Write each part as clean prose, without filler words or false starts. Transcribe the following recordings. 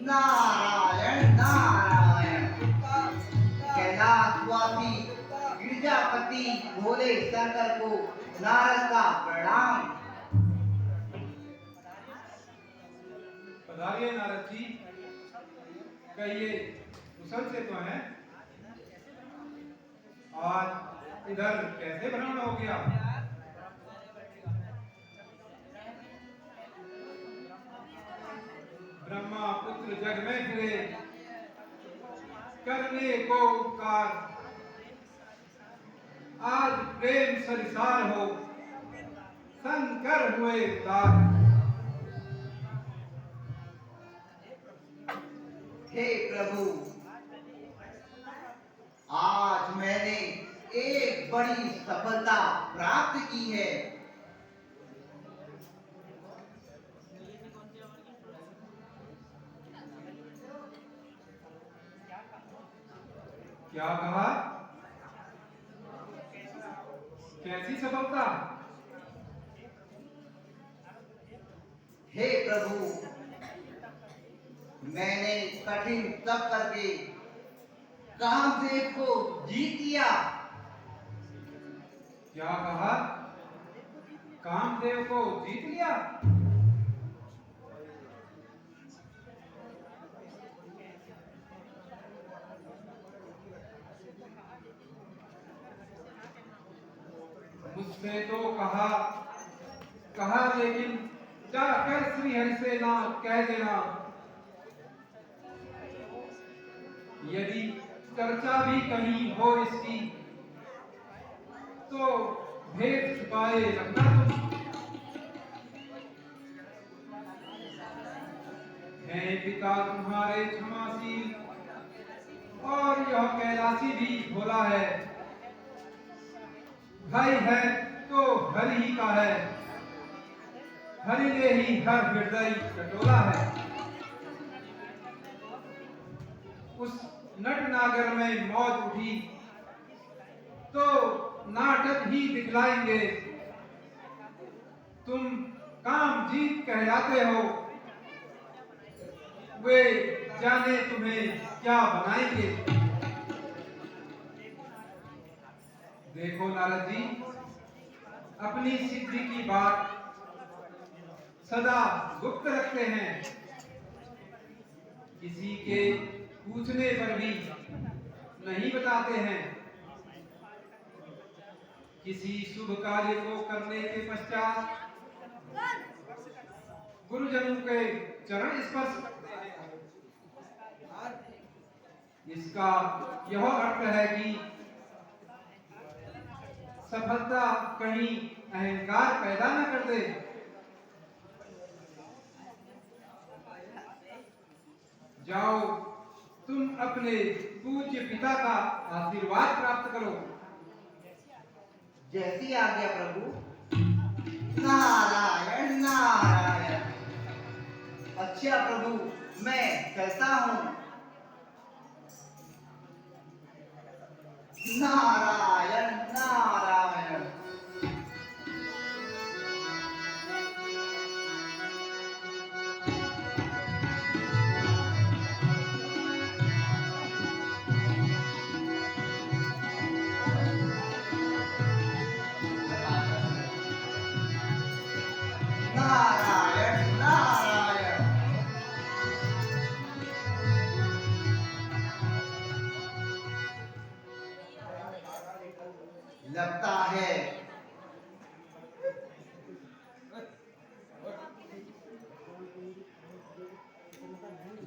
नारायण नारायण। कैलाशवासी गिरजापति भोले शंकर को नारद का प्रणाम। पधारिए नारद जी। कहिए, कुशल से तो हैं? आज इधर कैसे भ्रमण हो गया? ब्रह्मा पुत्र जग में फिरे, करने को उपकार। आज प्रेम सरिसार हो, शंकर हुए उदार। हे प्रभु, आज मैंने एक बड़ी सफलता प्राप्त की है। क्या कहा? कैसी सफलता? हे प्रभु, मैंने कठिन तप करके कामदेव को जीत लिया। क्या कहा? कामदेव को जीत लिया? मुझसे तो कहा लेकिन जाकर श्री हरि से ना कह देना। यदि चर्चा भी कहीं हो इसकी तो भेद छुपाए रखना तुम। है पिता तुम्हारे क्षमाशील और यह कैलाशी भी भोला है। भाई है तो हरि ही का है, हरि ने ही हर हृदय टटोला है। उस नट नागर में मौज उठी तो नाटक ही दिखलाएंगे। तुम काम जीत कहलाते हो, वे जाने तुम्हें क्या बनाएंगे। देखो नारद जी, अपनी सिद्धि की बात सदा गुप्त रखते हैं। किसी के पूछने पर भी नहीं बताते हैं। किसी शुभ कार्य को करने के पश्चात गुरुजनों के चरण स्पर्श करते हैं। इसका यह अर्थ है कि सफलता कहीं अहंकार पैदा न कर दे। जाओ, तुम अपने पूज्य पिता का आशीर्वाद प्राप्त करो। जैसी आज्ञा प्रभु। नारायण नारायण। अच्छा प्रभु, मैं चलता हूँ। नारायण नारायण। नारायण नारायण। लगता है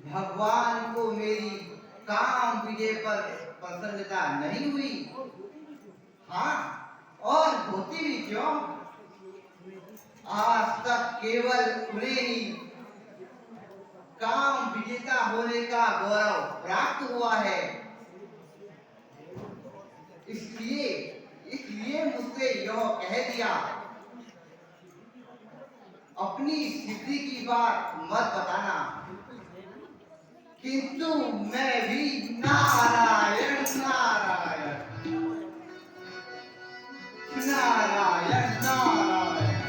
भगवान को मेरी काम विजय पर प्रसन्नता नहीं हुई। हाँ, और होती भी क्यों? आज तक केवल उन्हें ही काम विजेता होने का गौरव प्राप्त हुआ है। इसलिए मुझसे यह कह दिया, अपनी सिद्धि की बात मत बताना। किंतु मैं भी नारायण नारायण नारायण नारायण।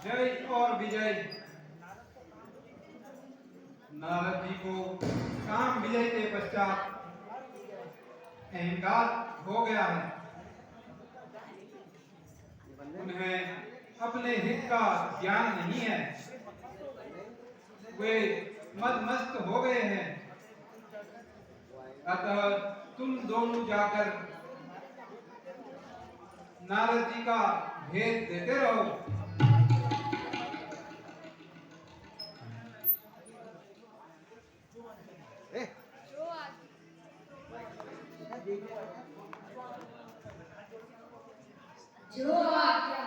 जय और विजय। नारद जी को काम विजय के पश्चात अहंकार हो गया है। उन्हें अपने हित का ज्ञान नहीं है। वे मदमस्त हो गए हैं। अतः तुम दोनों जाकर नारद जी का भेद देते रहो। जो आज्ञा।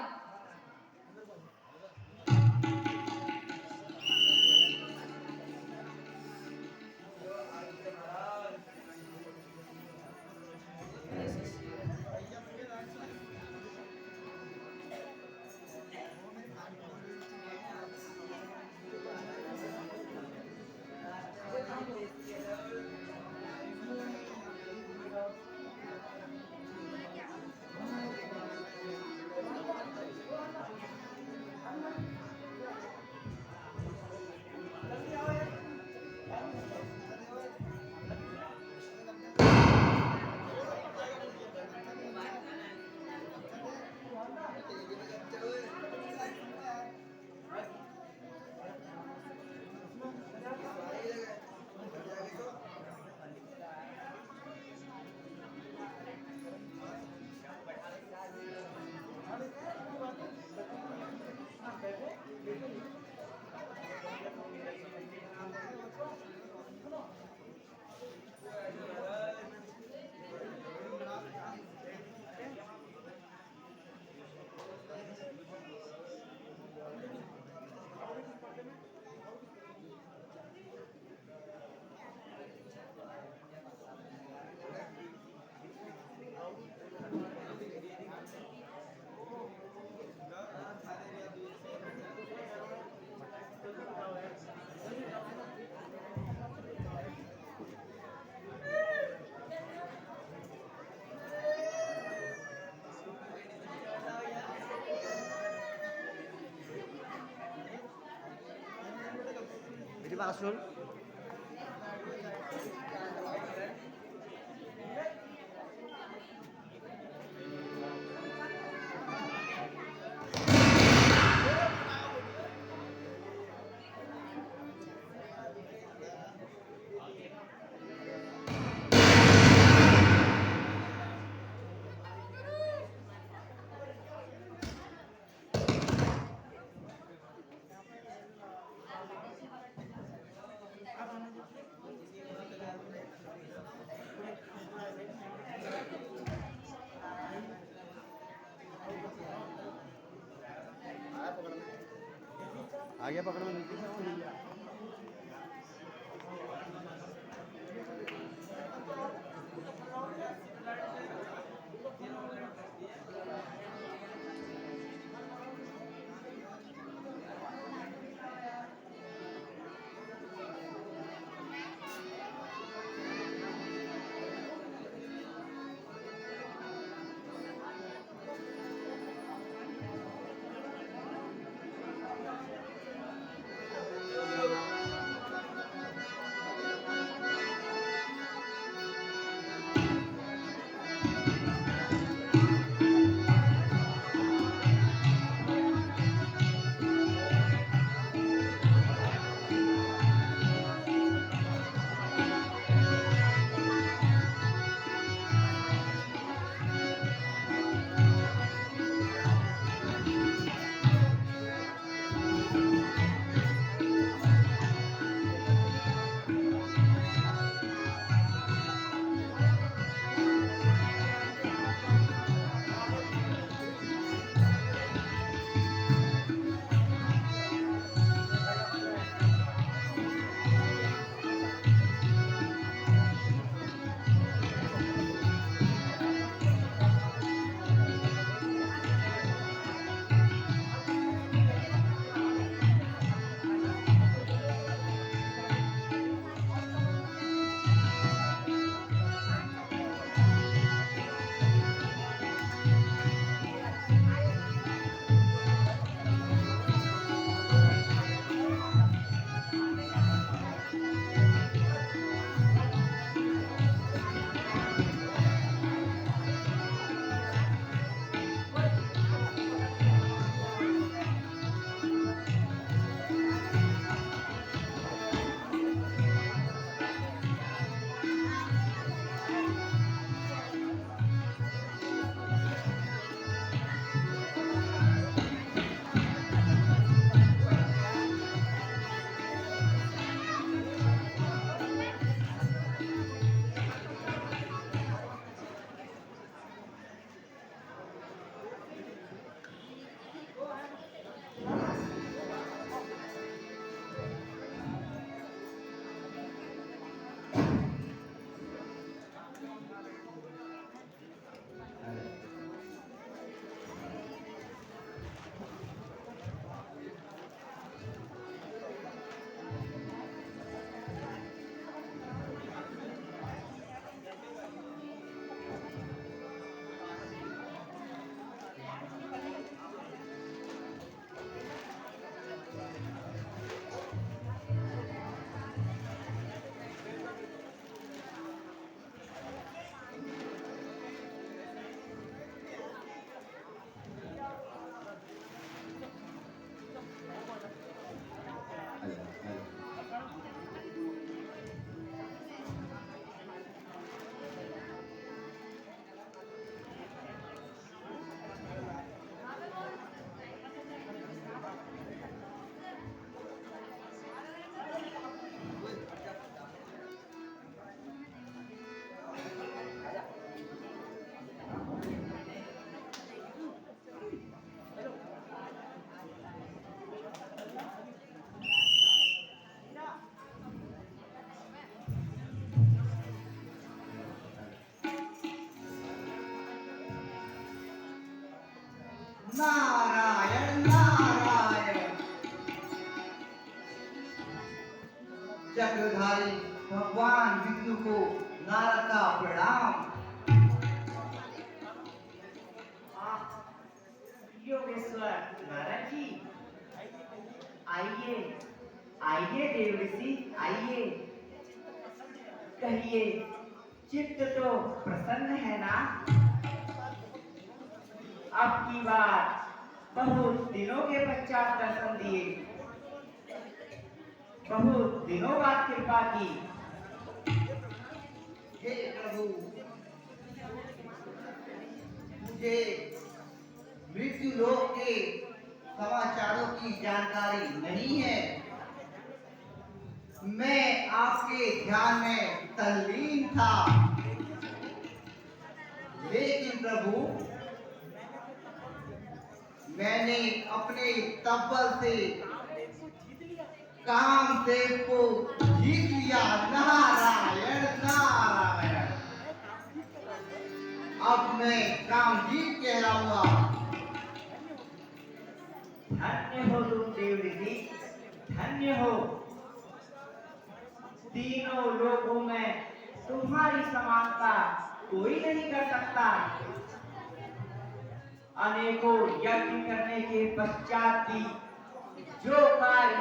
मेरी बात सुन। आगे पकड़ में नारायण नारायण। चक्रधारी भगवान विष्णु को नारद का प्रणाम। योगेश्वर नारद जी, आइए आइए देव ऋषि आइए। कहिए, चित्त तो प्रसन्न है ना? अब की बार बहुत दिनों के पश्चात दर्शन दिए, बहुत दिनों बाद कृपा की। हे प्रभु, मुझे मृत्यु लोक के समाचारों की जानकारी नहीं है। मैं आपके ध्यान में तल्लीन था। लेकिन प्रभु, मैंने अपने तब्बल से कामदेव को जीत लिया। नारायण नारायण। अब मैं कामजीत कहलाऊंगा। धन्य हो तुम देव ऋषि, धन्य हो। तीनों लोगों में तुम्हारी समानता कोई नहीं कर सकता। अनेकों यज्ञ करने के पश्चात भी जो कार्य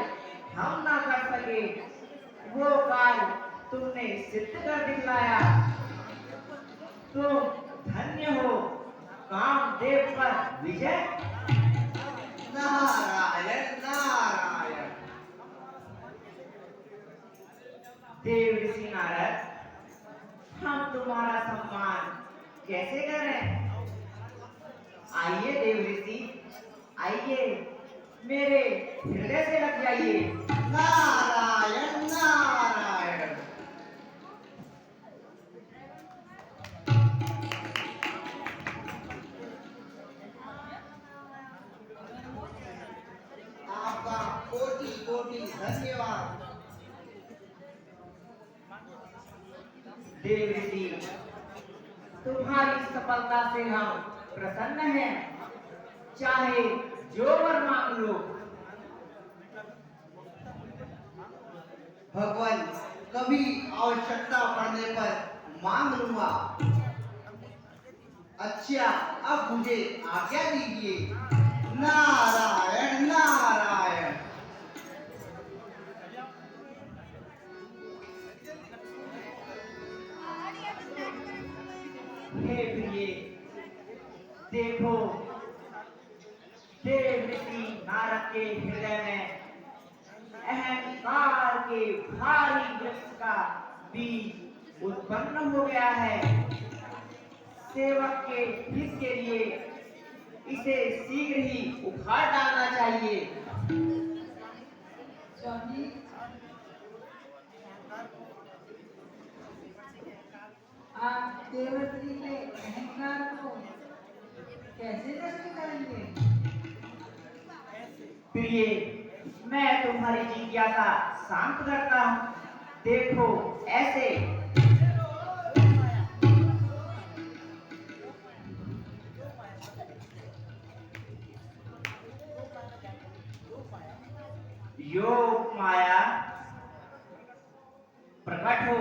हम ना कर सके, वो कार्य तुमने सिद्ध कर दिखलाया। तुम धन्य हो। कामदेव पर विजय। नारायण नारायण। देव ऋषि नारद, हम तुम्हारा सम्मान कैसे करें? आइए देव ऋषि, आइए, मेरे हृदय से लग जाइए। नारायण नारायण। आपका कोटि कोटि धन्यवाद। देव ऋषि, तुम्हारी सफलता से हम प्रसन्न हैं। चाहे जो वर मांग लो। भगवान, कभी आवश्यकता पड़ने पर मांग लूंगा। अच्छा, अब मुझे आज्ञा दीजिए। नारायण नारायण। हे प्रिय, देखो, देव ऋषि नारद के हृदय में अहंकार के भारी वृक्ष का बीज उत्पन्न हो गया है। सेवक के हित के लिए इसे शीघ्र ही उखाड़ डालना चाहिए। स्वामी, आप देवश्री के अहंकार को कैसे नष्ट करेंगे? प्रिय, मैं तुम्हारी जिज्ञासा शांत करता हूँ। देखो, ऐसे योग माया प्रकट हो।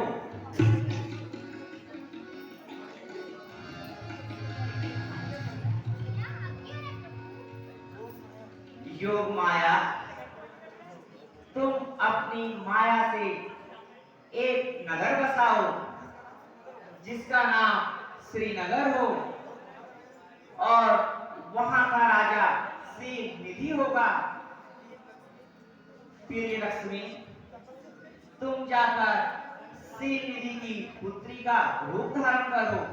योग माया, तुम अपनी माया से एक नगर बसाओ जिसका नाम श्रीनगर हो, और वहां का राजा श्री निधि होगा। प्रिय लक्ष्मी, तुम जाकर श्री निधि की पुत्री का रूप धारण करो।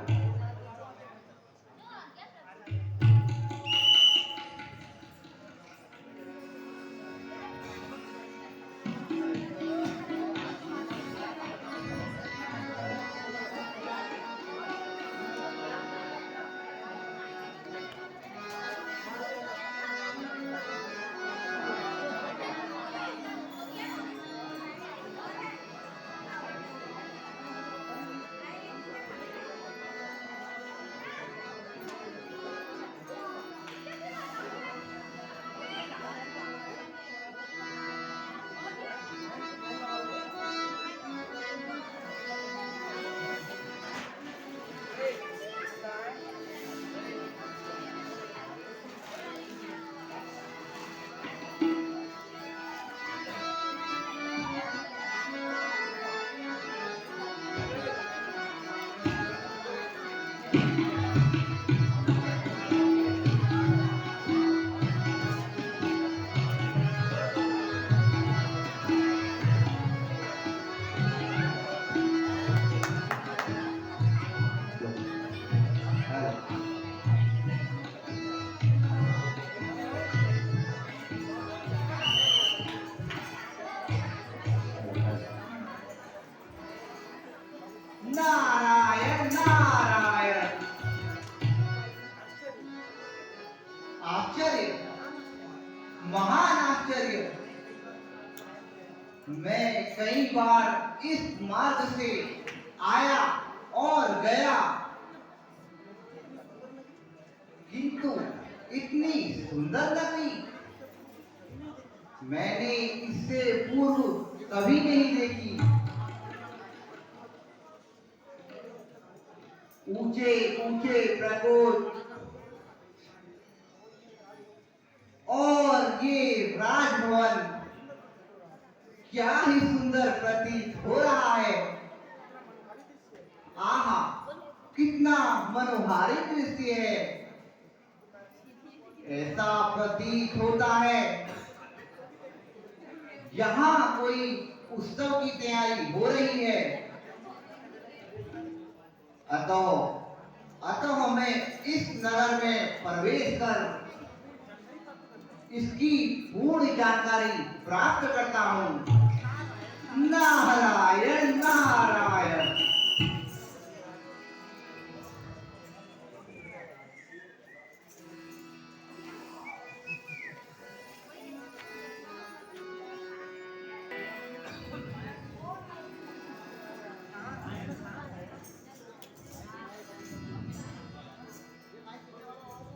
मैं कई बार इस मार्ग से आया और गया, किंतु इतनी सुंदर नगरी मैंने इससे पूर्व कभी नहीं देखी। ऊंचे ऊंचे प्रकोष्ठ और ये राजभवन क्या ही सुंदर प्रतीत हो रहा है। आहा, कितना मनोहारी दृश्य है। ऐसा प्रतीत होता है यहाँ कोई उत्सव की तैयारी हो रही है। अतः मैं इस नगर में प्रवेश कर इसकी पूर्ण जानकारी प्राप्त करता हूँ। नारायण नारायण।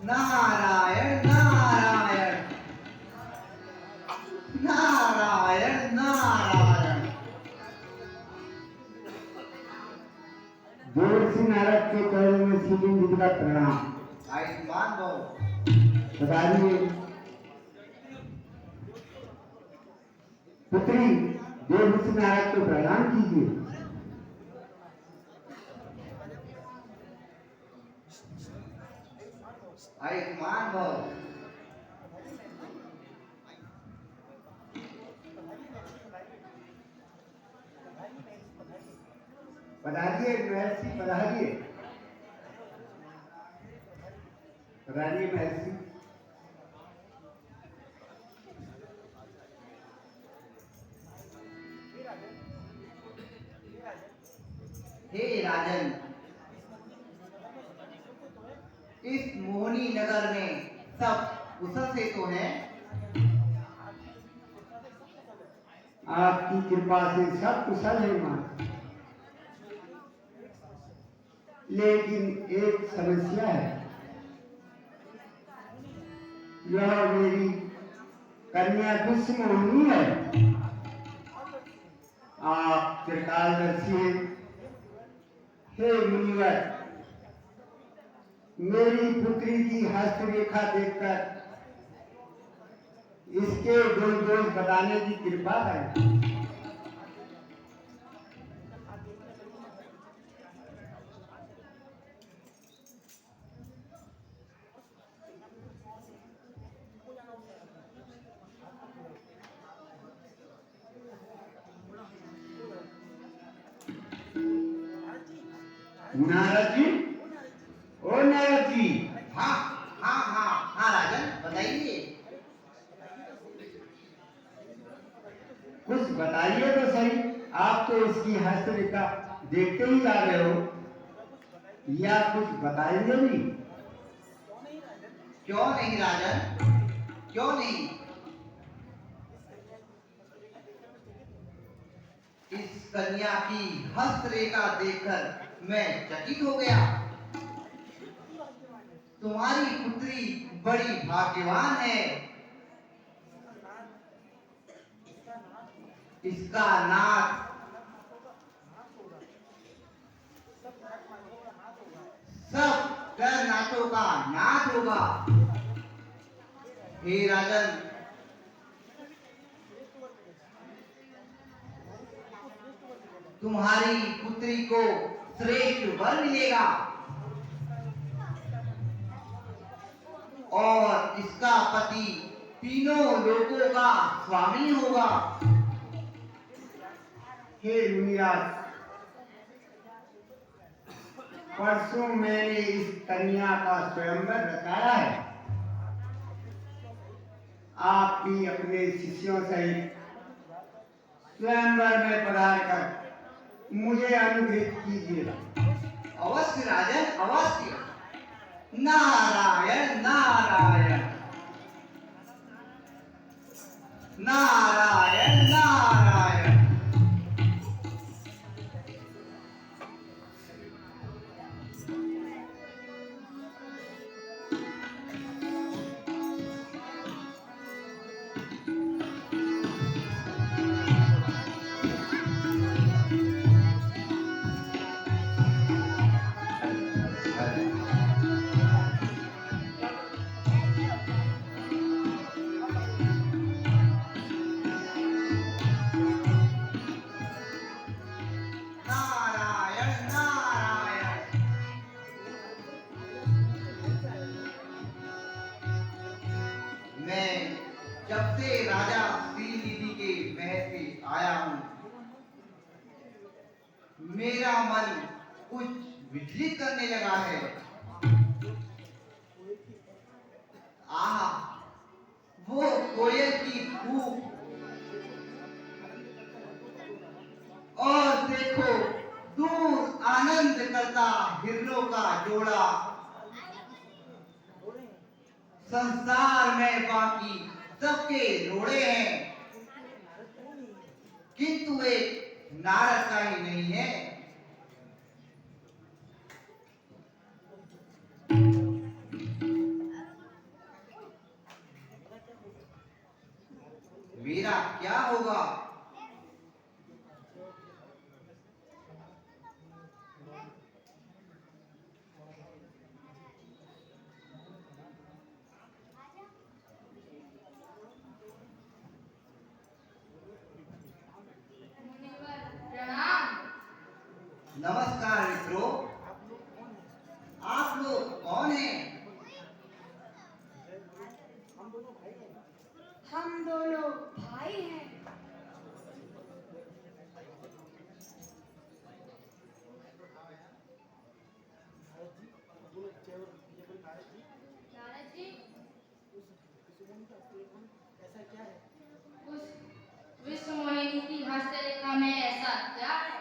नारायण नारायण नारायण नारायण। जोर से नारद के चरणों में शिवलिंग जी का प्रणाम। आयुष्मान भव। बताइए पुत्री, जोर से नारद को प्रणाम कीजिए। आयुष्मान भव। पधारिए महर्षि, पधारिए पधारिए महर्षि। हे राजन, इस मोहनी नगर में सब कुशल से तो है? आपकी कृपा से सब कुशल है मां, लेकिन एक समस्या है। यह मेरी कन्या दुष्मोहिनी है। आप त्रिकालदर्शी हैं। हे मुनिवर, मेरी पुत्री की हस्तरेखा देखकर इसके गुण दोष बताने की कृपा करें। नारद जी, ओ नारद जी। हाँ हाँ हाँ हाँ राजन, बताइए। कुछ बताइए तो सही। आप तो इसकी हस्तरेखा देखते ही जा रहे हो, या कुछ बताएंगे भी? क्यों नहीं राजन, क्यों नहीं। इस कन्या की हस्तरेखा देखकर मैं चकित हो गया। तुम्हारी पुत्री बड़ी भाग्यवान है। इसका नाथ सब कर नाथों का नाथ होगा। हे राजन, तुम्हारी पुत्री को श्रेष्ठ वर मिलेगा और इसका पति तीनों लोकों का स्वामी होगा। हे मुनिराज, परसों मैंने इस कन्या का स्वयंवर रचाया है। आप भी अपने शिष्यों सहित स्वयंवर में पधार कर मुझे अनुग्रहित कीजिए। अवश्य राजन, अवश्य। नारायण नारायण नारायण नारायण। मेरा मन कुछ विचलित करने लगा है। आह, वो कोयल की कूक और देखो दूर आनंद करता हिरणों का जोड़ा। संसार में बाकी सबके रोड़े हैं, किंतु एक नारद का ही नहीं है। मेरा क्या होगा? मुनिवर प्रणाम। नमस्कार मित्रों, आप लोग कौन हैं? हम दोनों भाई हैं। नारद जी, उस विश्व मोहिनी की हस्तरेखा में ऐसा क्या है?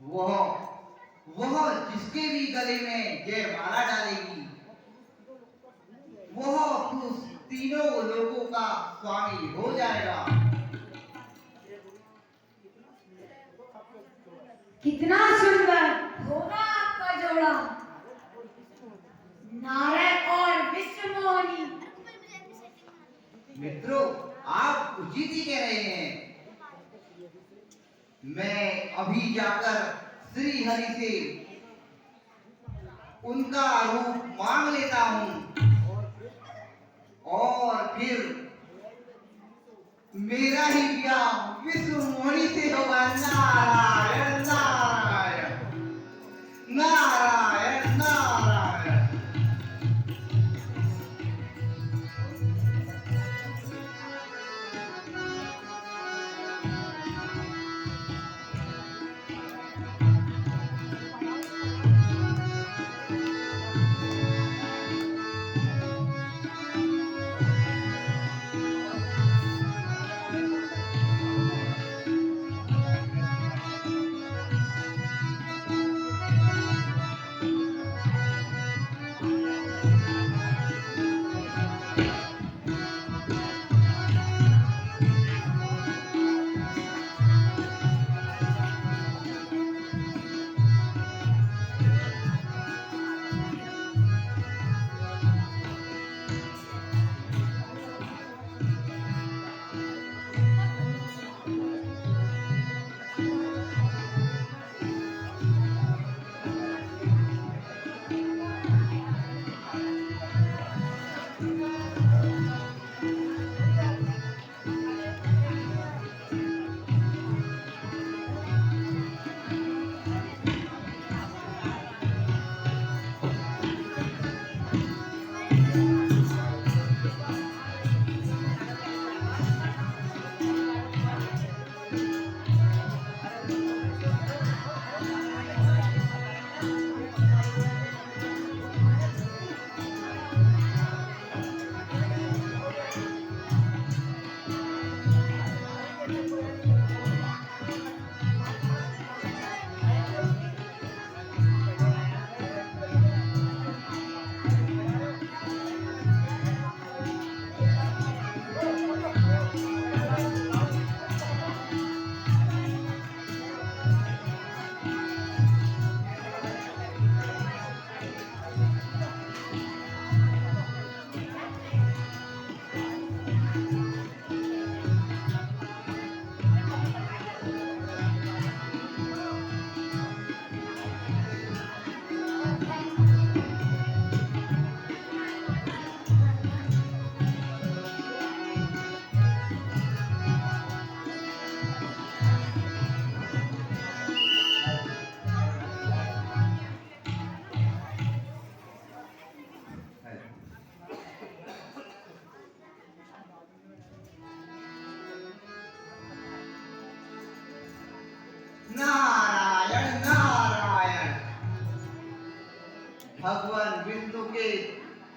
वह जिसके भी गले में जयमाला डालेगी, वह उस तीनों लोगों का स्वामी हो जाएगा। कितना सुंदर होगा आपका जोड़ा, नारद और विश्वमोहिनी। मित्रों, आप उचित ही कह रहे हैं। मैं अभी जाकर श्री हरि से उनका रूप मांग लेता हूँ और फिर मेरा ही ब्याह विश्व मोहिनी से होगा। नारायण नारायण नारायण नारायण।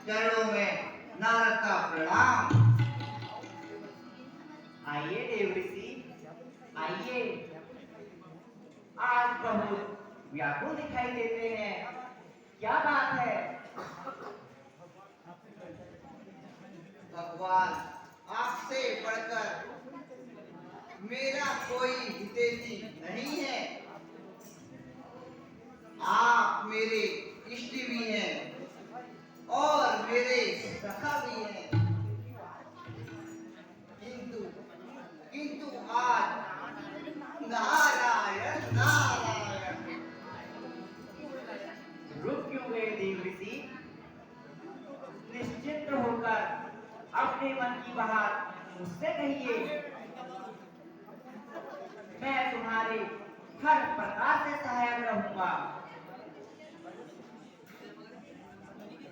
चरणों में नारद का प्रणाम। आइए देवऋषि, आइए। आज बहुत व्याकुल दिखाई देते हैं, क्या बात है? भगवान, आपसे बढ़कर मेरा कोई हितैषी नहीं है। आप मेरे इष्ट भी हैं और मेरे सखा भी हैं। किंतु किंतु आज नारायण नारायण। रुक क्यों गए देवऋषि? निश्चिंत होकर अपने मन की बात मुझसे कहिए। मैं तुम्हारे हर प्रकार से सहायक रहूंगा।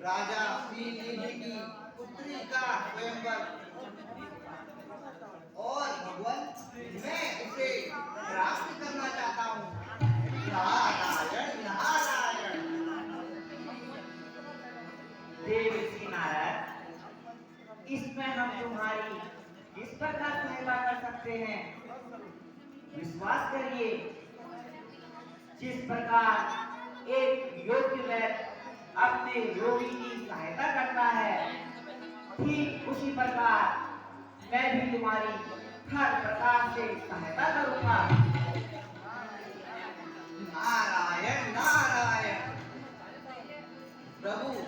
राजा श्रीनिधि की पुत्री का स्वयंवर और भगवान, मैं उसे प्राप्त करना चाहता हूँ। नारायण नारायण। देवऋषि नारद, इसमें हम तुम्हारी किस प्रकार सहायता कर सकते हैं? विश्वास करिए, जिस प्रकार एक योग्य वैद्य अपने रोगी की सहायता करता है, ठीक उसी प्रकार मैं भी तुम्हारी हर प्रकार से सहायता करूंगा। नारायण नारायण। प्रभु,